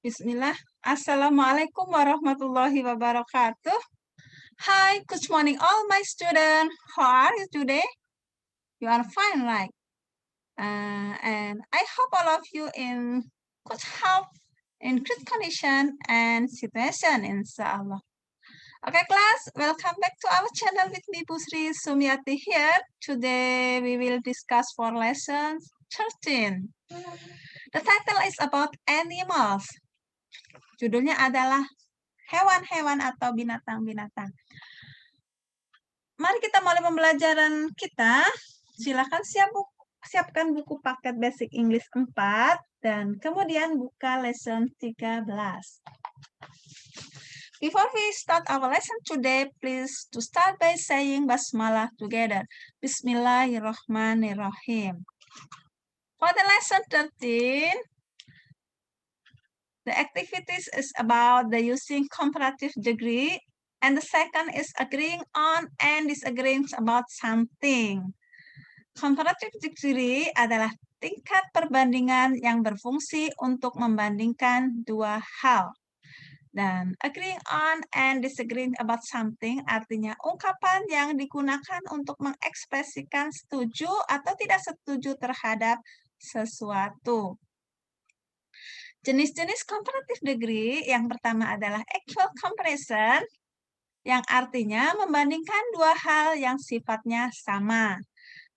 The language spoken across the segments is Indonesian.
Bismillah. Assalamualaikum warahmatullahi wabarakatuh. Hi, good morning all my students. How are you today? You are fine, right? And I hope all of you in good health, in good condition and situation, inshallah. Okay, class, welcome back to our channel with me, Busri Sumiati here. Today we will discuss for lesson 13. The title is about animals. Judulnya adalah hewan-hewan atau binatang-binatang. Mari kita mulai pembelajaran kita. Silakan siapkan buku paket Basic English 4 dan kemudian buka lesson 13. Before we start our lesson today, please to start by saying basmalah together. Bismillahirrahmanirrahim. For the lesson 13, the activities is about the using comparative degree, and the second is agreeing on and disagreeing about something. Comparative degree adalah tingkat perbandingan yang berfungsi untuk membandingkan dua hal. Dan agreeing on and disagreeing about something artinya ungkapan yang digunakan untuk mengekspresikan setuju atau tidak setuju terhadap sesuatu. Jenis-jenis comparative degree yang pertama adalah actual comparison, yang artinya membandingkan dua hal yang sifatnya sama.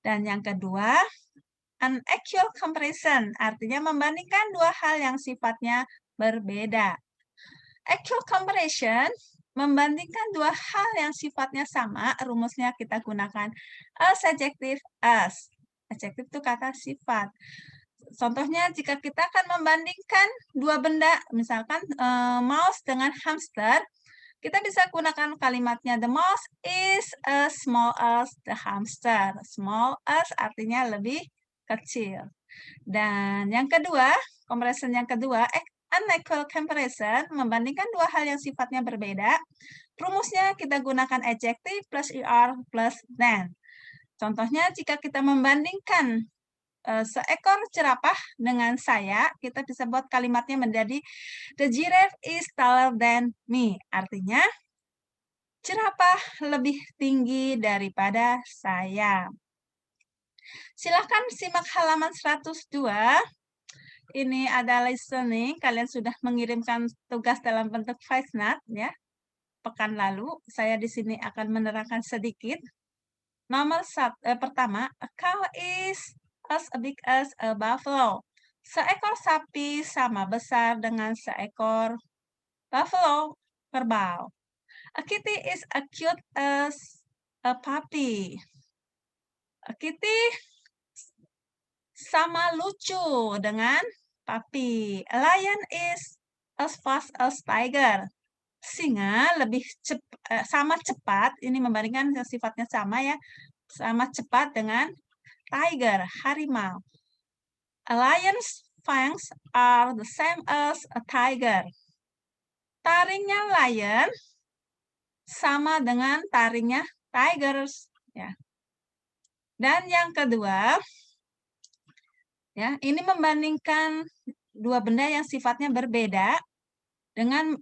Dan yang kedua, unequal comparison, artinya membandingkan dua hal yang sifatnya berbeda. Actual comparison, membandingkan dua hal yang sifatnya sama, rumusnya kita gunakan as adjective as. Adjective itu kata sifat. Contohnya, jika kita akan membandingkan dua benda, misalkan mouse dengan hamster, kita bisa gunakan kalimatnya the mouse is as small as the hamster. Small as artinya lebih kecil. Dan yang kedua, comparison yang kedua, unequal comparison, membandingkan dua hal yang sifatnya berbeda. Rumusnya kita gunakan adjective plus er plus than. Contohnya, jika kita membandingkan seekor jerapah dengan saya, kita bisa buat kalimatnya menjadi the giraffe is taller than me. Artinya, jerapah lebih tinggi daripada saya. Silahkan simak halaman 102. Ini ada listening. Kalian sudah mengirimkan tugas dalam bentuk voice note, ya. Pekan lalu, saya di sini akan menerangkan sedikit. Nomor pertama, a cow is as big as a buffalo. Seekor sapi sama besar dengan seekor buffalo, kerbau. A kitty is as cute as a puppy. A kitty sama lucu dengan puppy. A lion is as fast as tiger. Singa lebih sama cepat, ini membandingkan sifatnya sama ya, sama cepat dengan tiger, harimau. A lion's fangs are the same as a tiger. Taringnya lion sama dengan taringnya tigers, ya. Dan yang kedua, ya, ini membandingkan dua benda yang sifatnya berbeda dengan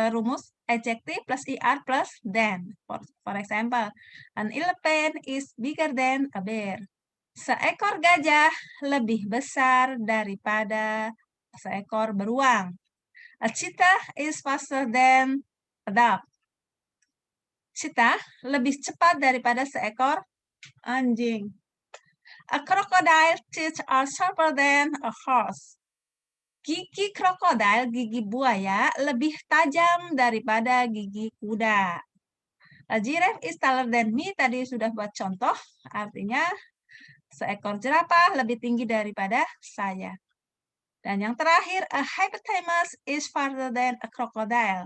rumus adjective plus er plus than. For example, an elephant is bigger than a bear. Seekor gajah lebih besar daripada seekor beruang. A cheetah is faster than a dog. Cheetah lebih cepat daripada seekor anjing. A crocodile teeth are sharper than a horse. Gigi krokodil, gigi buaya, lebih tajam daripada gigi kuda. A giraffe is taller than me, tadi sudah buat contoh, artinya seekor jerapah lebih tinggi daripada saya. Dan yang terakhir, a hippopotamus is farther than a crocodile.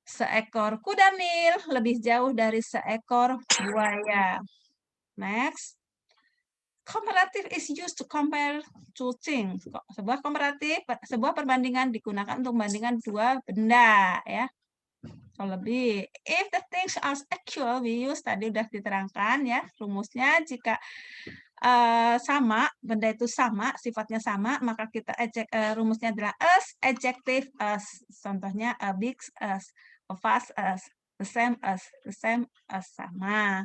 Seekor kuda nil lebih jauh dari seekor buaya. Next. Comparative is used to compare two things. Sebuah komparatif, sebuah perbandingan digunakan untuk membandingkan dua benda, ya. So, lebih, if the things are actual, we use, tadi udah diterangkan ya rumusnya, jika sama, benda itu sama, sifatnya sama, maka kita rumusnya adalah as, adjective as. Contohnya a big as, a fast as, the same as, sama.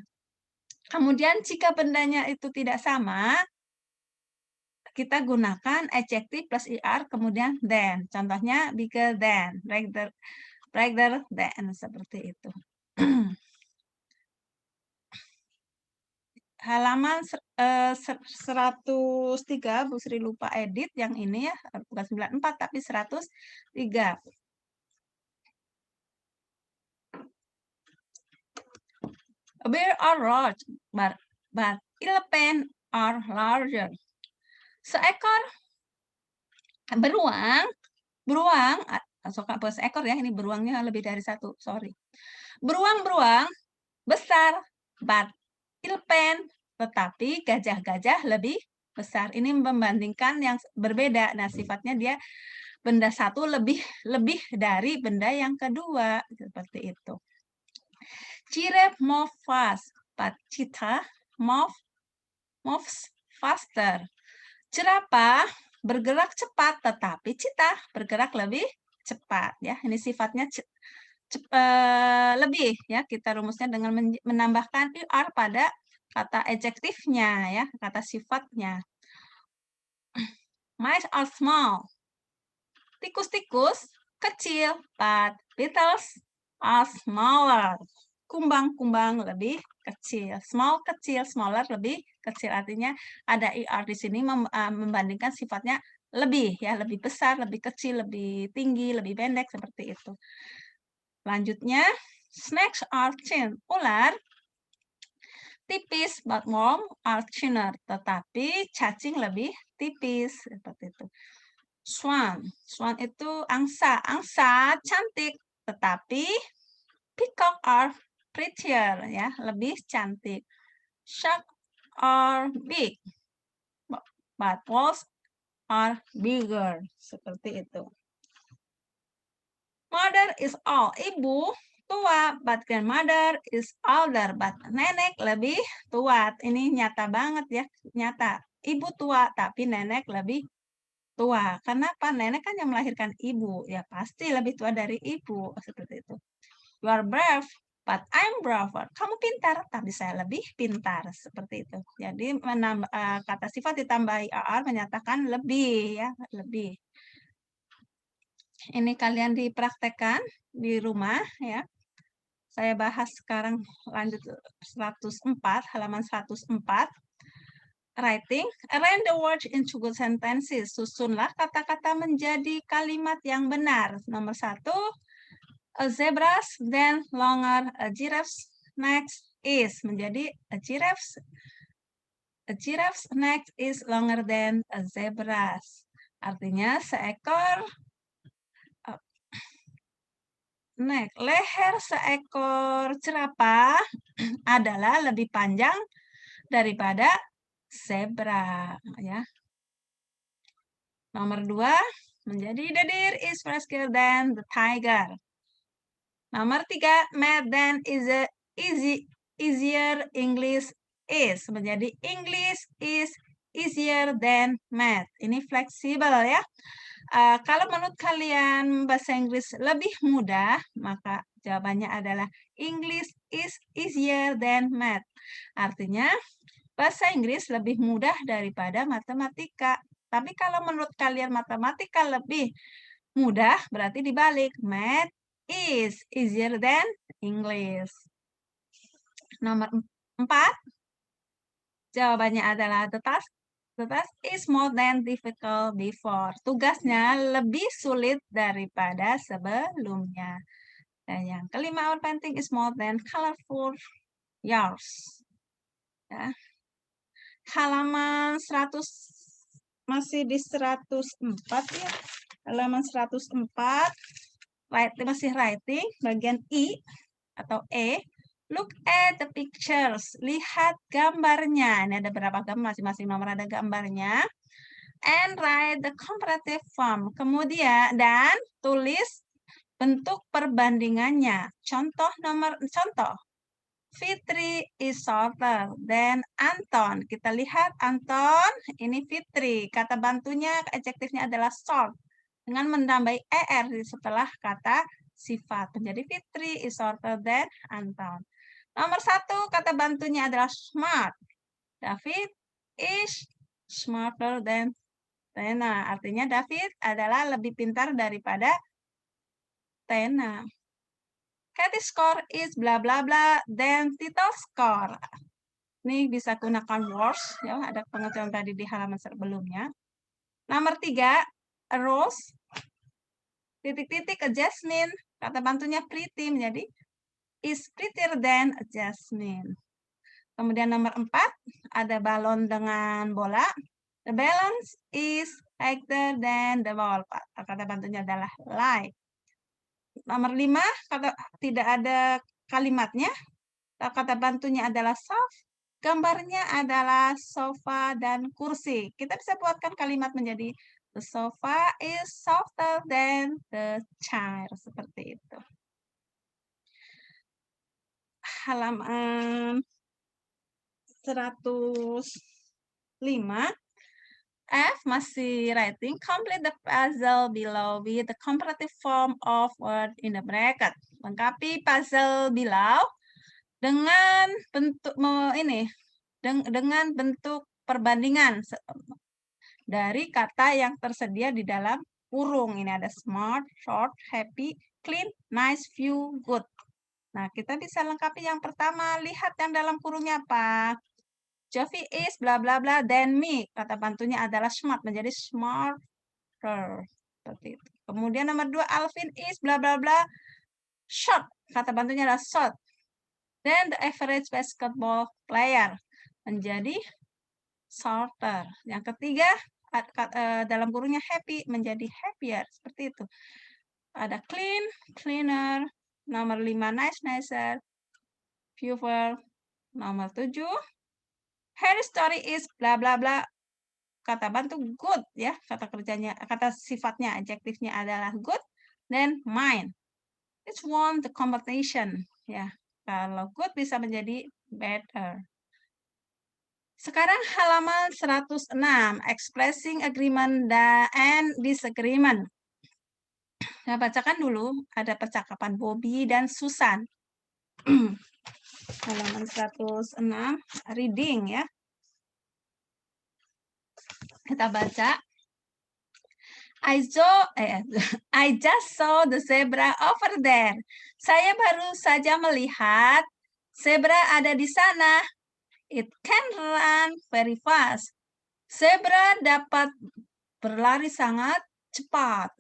Kemudian jika bendanya itu tidak sama, kita gunakan adjective plus er kemudian than. Contohnya bigger than, brighter than, seperti itu. Halaman 103, Bu Sri lupa edit yang ini ya, bukan 94 tapi 103. A bear are large, but elephant are larger. Seekor beruang, seekor ya, ini beruangnya lebih dari satu, sorry. Beruang besar, but elephant, tetapi gajah-gajah lebih besar. Ini membandingkan yang berbeda. Nah, sifatnya dia benda satu lebih dari benda yang kedua, seperti itu. Giraffe move fast, but cheetah moves faster. Jerapah bergerak cepat, tetapi cheetah bergerak lebih cepat. Ya, ini sifatnya lebih ya. Kita rumusnya dengan menambahkan er pada kata adjektifnya ya, kata sifatnya. Mice are small. Tikus-tikus kecil, but beetles are smaller. Kumbang-kumbang lebih kecil. Small kecil, smaller lebih kecil. Artinya ada er di sini membandingkan sifatnya lebih ya, lebih besar, lebih kecil, lebih tinggi, lebih pendek seperti itu. Selanjutnya, snakes are thin. Ular tipis, but worms are thinner. Tetapi cacing lebih tipis seperti itu. Swan itu angsa. Angsa cantik, tetapi peacock are prettier ya, lebih cantik. Shark are big, but wolves are bigger. Seperti itu. Mother is old. Ibu tua, but grandmother is older, but nenek lebih tua. Ini nyata banget ya, nyata. Ibu tua, tapi nenek lebih tua. Kenapa? Nenek kan yang melahirkan ibu, ya pasti lebih tua dari ibu, seperti itu. You are brave, but I'm braver. Kamu pintar, tapi saya lebih pintar, seperti itu. Jadi kata sifat ditambahi er menyatakan lebih, ya lebih. Ini kalian dipraktekkan di rumah, ya. Saya bahas sekarang lanjut 104, halaman 104. Writing, arrange the words into good sentences. Susunlah kata-kata menjadi kalimat yang benar. Nomor 1, a zebra's then longer, a giraffe's neck is. Menjadi a giraffe's neck is longer than a zebra's. Artinya seekor leher seekor jerapah adalah lebih panjang daripada zebra, ya. Nomor 2, menjadi the deer is faster than the tiger. Nomor 3, math then is easier English is. Menjadi English is easier than math. Ini fleksibel ya. Kalau menurut kalian bahasa Inggris lebih mudah, maka jawabannya adalah English is easier than math. Artinya, bahasa Inggris lebih mudah daripada matematika. Tapi kalau menurut kalian matematika lebih mudah, berarti dibalik. Math is easier than English. Nomor 4, jawabannya adalah the task is more than difficult before. Tugasnya lebih sulit daripada sebelumnya. Dan yang kelima, our painting is more than colorful yours. Ya. Halaman 100, masih di 104 ya. Halaman 104, masih writing, bagian I atau E. Look at the pictures. Lihat gambarnya. Ini ada berapa gambar, masing-masing nomor ada gambarnya. And write the comparative form. Kemudian, dan tulis bentuk perbandingannya. Contoh. Fitri is shorter than Anton. Kita lihat Anton, ini Fitri. Kata bantunya, adjektifnya adalah short. Dengan menambahi er setelah kata sifat. Menjadi Fitri is shorter than Anton. Nomor 1, kata bantunya adalah smart. David is smarter than Tena. Artinya David adalah lebih pintar daripada Tena. Kathy's score is bla bla bla then Tito's score. Ini bisa gunakan words, ya, ada pengertian tadi di halaman sebelumnya. Nomor 3, a Rose, titik-titik a Jasmine, kata bantunya pretty menjadi is prettier than a Jasmine. Kemudian nomor 4, ada balon dengan bola. The balloon is lighter than the ball. Kata bantunya adalah light. Nomor 5, tidak ada kalimatnya. Kata bantunya adalah soft. Gambarnya adalah sofa dan kursi. Kita bisa buatkan kalimat menjadi the sofa is softer than the chair. Seperti itu. Halaman 105. F masih writing. Complete the puzzle below with the comparative form of word in the bracket. Lengkapi puzzle below dengan bentuk dengan bentuk perbandingan dari kata yang tersedia di dalam kurung. Ini ada smart, short, happy, clean, nice, few, good. Nah, kita bisa lengkapi yang pertama. Lihat yang dalam kurungnya apa. Jovi is bla bla bla then me. Kata bantunya adalah smart menjadi smarter. Seperti itu. Kemudian nomor 2, Alvin is bla bla bla short. Kata bantunya adalah short. Then the average basketball player menjadi shorter. Yang ketiga, dalam kurungnya happy menjadi happier. Seperti itu. Ada clean, cleaner. Nomor 5, nice, nicer. Fewer. Nomor 7, her story is bla bla bla. Kata bantu good, ya. Kata kerjanya, kata sifatnya, adjektifnya adalah good. Then mine. It's won the competition. Ya. Kalau good bisa menjadi better. Sekarang halaman 106, expressing agreement and disagreement. Saya bacakan dulu, ada percakapan Bobby dan Susan. Halaman 106, reading ya. Kita baca. I just saw the zebra over there. Saya baru saja melihat zebra ada di sana. It can run very fast. Zebra dapat berlari sangat cepat.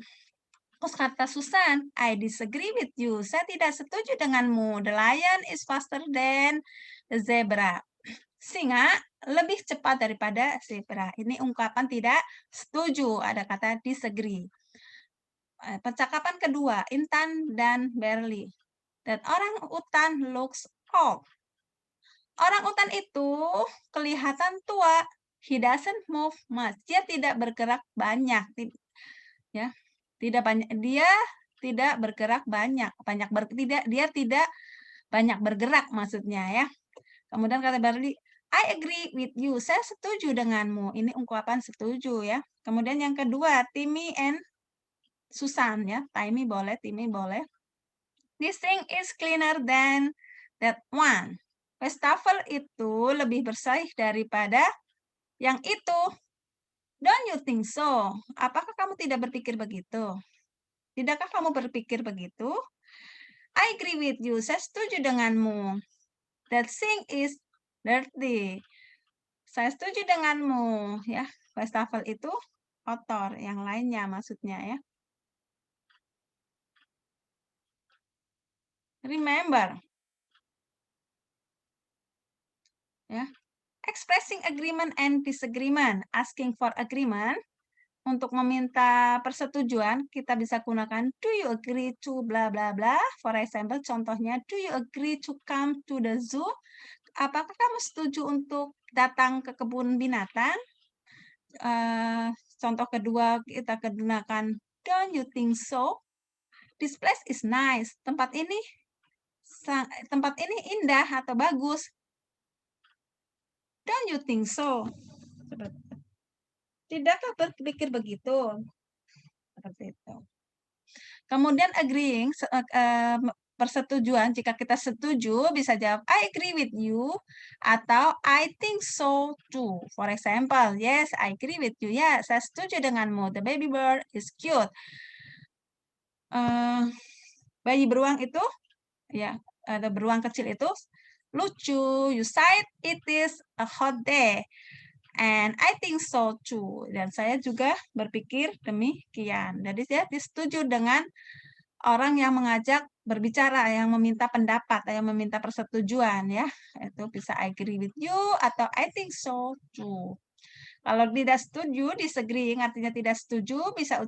Terus kata Susan, I disagree with you. Saya tidak setuju denganmu. The lion is faster than the zebra. Singa lebih cepat daripada zebra. Ini ungkapan tidak setuju. Ada kata disagree. Percakapan kedua, Intan dan Berli. Dan orang utan looks old. Orang utan itu kelihatan tua. He doesn't move much. Dia tidak bergerak banyak. Ya, tidak banyak. Dia tidak bergerak banyak. Dia tidak banyak bergerak maksudnya ya. Kemudian kata Barli, I agree with you. Saya setuju denganmu. Ini ungkapan setuju ya. Kemudian yang kedua, Timmy and Susan ya. Timmy boleh, Timmy boleh. This thing is cleaner than that one. Wastafel itu lebih bersih daripada yang itu. Don't you think so? Apakah kamu tidak berpikir begitu? Tidakkah kamu berpikir begitu? I agree with you. Saya setuju denganmu. That thing is dirty. Saya setuju denganmu. Ya, wastafel itu kotor. Yang lainnya maksudnya ya. Remember. Ya. Expressing agreement and disagreement. Asking for agreement. Untuk meminta persetujuan, kita bisa gunakan do you agree to bla bla bla. For example, contohnya, do you agree to come to the zoo? Apakah kamu setuju untuk datang ke kebun binatang? Contoh kedua, kita gunakan don't you think so? This place is nice. Tempat ini tempat ini indah atau bagus. Don't you think so? Tidakkah berpikir begitu? Seperti itu. Kemudian agreeing, persetujuan, jika kita setuju bisa jawab I agree with you atau I think so too. For example, yes, I agree with you. Ya, saya setuju denganmu. The baby bird is cute. Bayi beruang itu, ya, ada beruang kecil itu lucu. You said it is a hot day. And I think so too. Dan saya juga berpikir demikian. Jadi saya setuju dengan orang yang mengajak berbicara, yang meminta pendapat, yang meminta persetujuan ya. Itu bisa I agree with you atau I think so too. Kalau tidak setuju, disagreeing artinya tidak setuju, bisa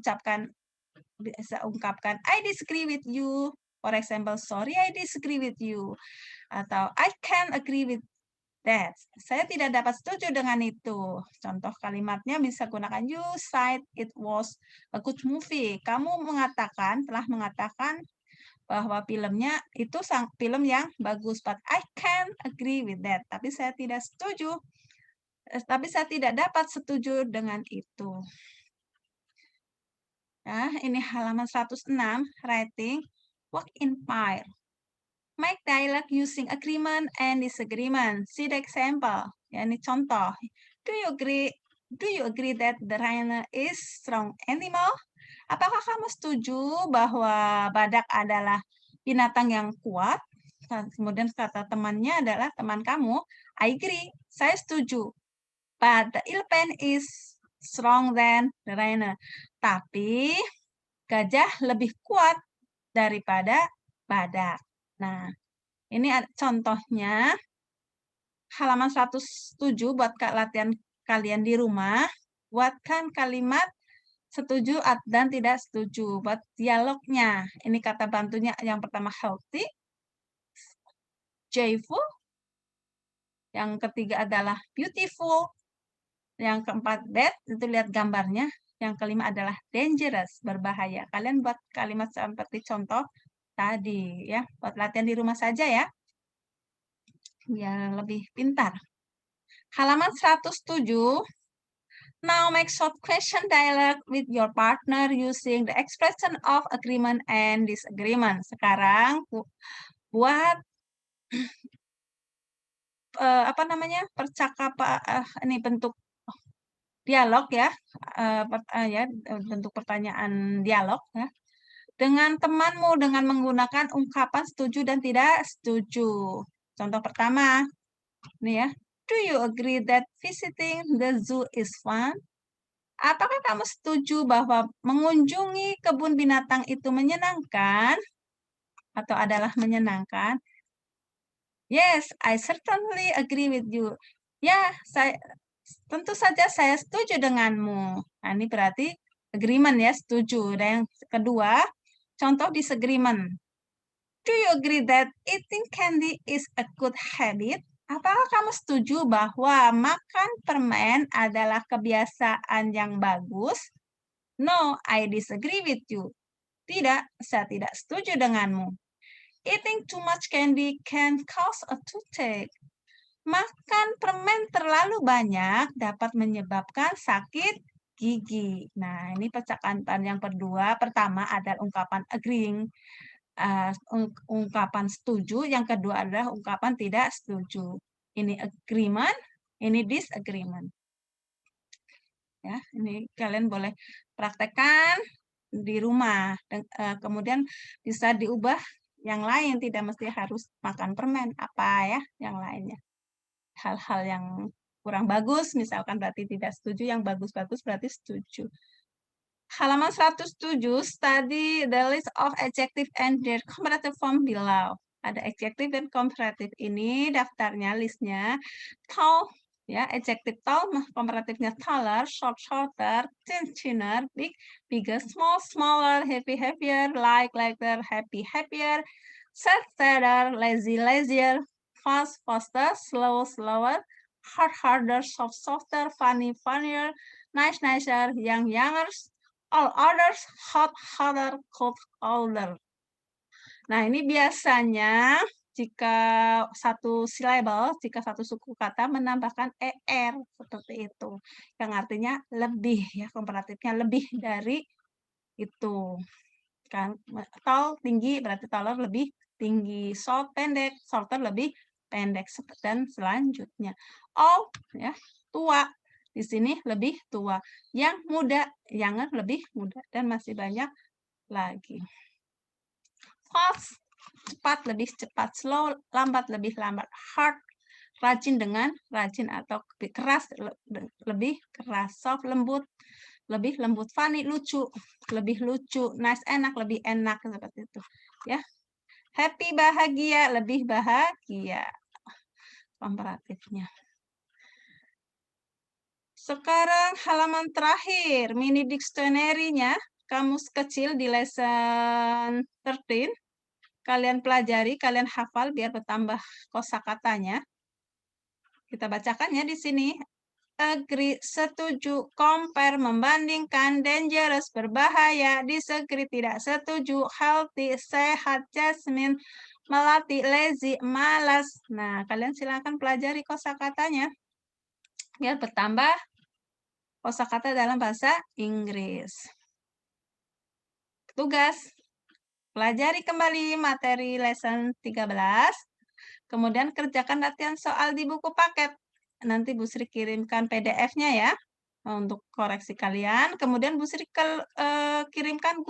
ungkapkan I disagree with you. For example, sorry I disagree with you. Atau I can't agree with that. Saya tidak dapat setuju dengan itu. Contoh kalimatnya bisa gunakan you said it was a good movie. Kamu telah mengatakan bahwa filmnya itu film yang bagus, but I can't agree with that. Tapi saya tidak setuju. Tapi saya tidak dapat setuju dengan itu. Ya, ini halaman 106, writing, work in pair. Make dialogue using agreement and disagreement. See the example. Ya, ini contoh. Do you agree that the rhino is strong animal? Apakah kamu setuju bahwa badak adalah binatang yang kuat? Kemudian kata temannya adalah teman kamu, I agree, saya setuju. But the elephant is strong than the rhino. Tapi gajah lebih kuat daripada badak. Nah, ini contohnya halaman 107 buat latihan kalian di rumah. Buatkan kalimat setuju dan tidak setuju. Buat dialognya. Ini kata bantunya yang pertama healthy, joyful. Yang ketiga adalah beautiful. Yang keempat bad, itu lihat gambarnya. Yang kelima adalah dangerous, berbahaya. Kalian buat kalimat seperti contoh tadi ya. Buat latihan di rumah saja ya. Biar lebih pintar. Halaman 107. Now make short question dialogue with your partner using the expression of agreement and disagreement. Sekarang buat apa namanya? Percakapan ini bentuk dialog ya. Bentuk pertanyaan dialog ya. Dengan temanmu dengan menggunakan ungkapan setuju dan tidak setuju. Contoh pertama, nih ya. Do you agree that visiting the zoo is fun? Apakah kamu setuju bahwa mengunjungi kebun binatang itu menyenangkan atau adalah menyenangkan? Yes, I certainly agree with you. Ya, tentu saja saya setuju denganmu. Nah, ini berarti agreement ya, setuju. Dan yang kedua, contoh disagreement. Do you agree that eating candy is a good habit? Apakah kamu setuju bahwa makan permen adalah kebiasaan yang bagus? No, I disagree with you. Tidak, saya tidak setuju denganmu. Eating too much candy can cause a toothache. Makan permen terlalu banyak dapat menyebabkan sakit gigi. Nah, ini percakapan yang kedua. Pertama adalah ungkapan agreeing, ungkapan setuju. Yang kedua adalah ungkapan tidak setuju. Ini agreement, ini disagreement. Ya, ini kalian boleh praktekkan di rumah. Dan, kemudian bisa diubah yang lain, tidak mesti harus makan permen, apa ya yang lainnya. Hal-hal yang kurang bagus, misalkan berarti tidak setuju, yang bagus-bagus berarti setuju. Halaman 107, study the list of adjective and their comparative form below. Ada adjective dan comparative ini, daftarnya, listnya. Tall, ya, adjective tall, komparatifnya taller, short, shorter, thin, thinner, big, bigger, small, smaller, heavy, heavier, like, lighter, happy, happier, sad, sadder, lazy, lazier, fast, faster, slow, slower, hard, harder, soft, softer, funny, funnier, nice, nicer, young, younger, all others, hot, hotter, cold, colder. Nah, ini biasanya jika satu syllable, jika satu suku kata menambahkan er seperti itu. Yang artinya lebih ya, komparatifnya lebih dari itu. Kan tall tinggi berarti taller lebih tinggi, short pendek, shorter lebih pendek dan selanjutnya. Old ya, tua. Di sini lebih tua. Yang muda, younger lebih muda dan masih banyak lagi. Fast, cepat lebih cepat, slow, lambat lebih lambat, hard, rajin dengan rajin atau keras lebih keras, soft, lembut, lebih lembut, funny, lucu, lebih lucu, nice, enak, lebih enak, seperti itu. Ya, happy, bahagia, lebih bahagia. Komparatifnya. Sekarang halaman terakhir, mini dictionary-nya, kamus kecil di lesson 13. Kalian pelajari, kalian hafal biar bertambah kosakatanya. Kita bacakan ya di sini. Agree, setuju, compare, membandingkan, dangerous, berbahaya, disagree, tidak setuju, healthy, sehat, jasmine, melatih, lazy, malas. Nah, kalian silakan pelajari kosakatanya biar bertambah kosakata dalam bahasa Inggris. Tugas, pelajari kembali materi lesson 13, kemudian kerjakan latihan soal di buku paket. Nanti Bu Sri kirimkan PDF-nya ya untuk koreksi kalian. Kemudian Bu Sri kirimkan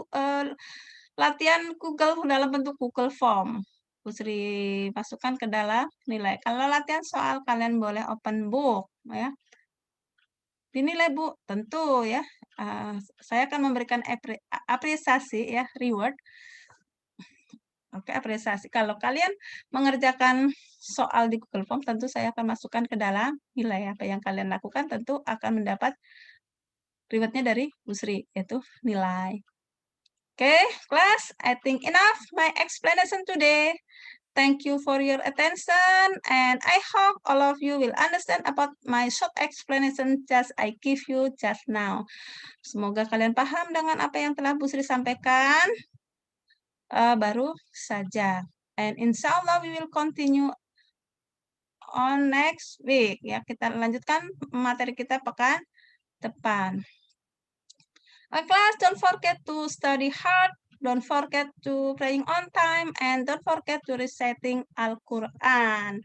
latihan Google dalam bentuk Google Form. Bu Sri masukkan ke dalam nilai. Kalau latihan soal kalian boleh open book ya. Dinilai Bu, tentu ya. Saya akan memberikan apresiasi ya, reward. Oke, apresiasi. Kalau kalian mengerjakan soal di Google Form, tentu saya akan masukkan ke dalam nilai. Apa yang kalian lakukan tentu akan mendapat reward-nya dari Bu Sri, yaitu nilai. Oke, class, I think enough my explanation today. Thank you for your attention, and I hope all of you will understand about my short explanation just I give you just now. Semoga kalian paham dengan apa yang telah Bu Sri sampaikan. Baru saja. And insya Allah we will continue on next week. Ya, kita lanjutkan materi kita pekan depan. Class, don't forget to study hard. Don't forget to praying on time. And don't forget to reciting Al-Quran.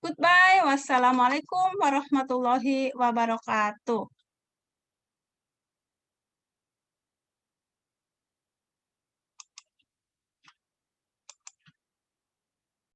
Goodbye. Wassalamualaikum warahmatullahi wabarakatuh.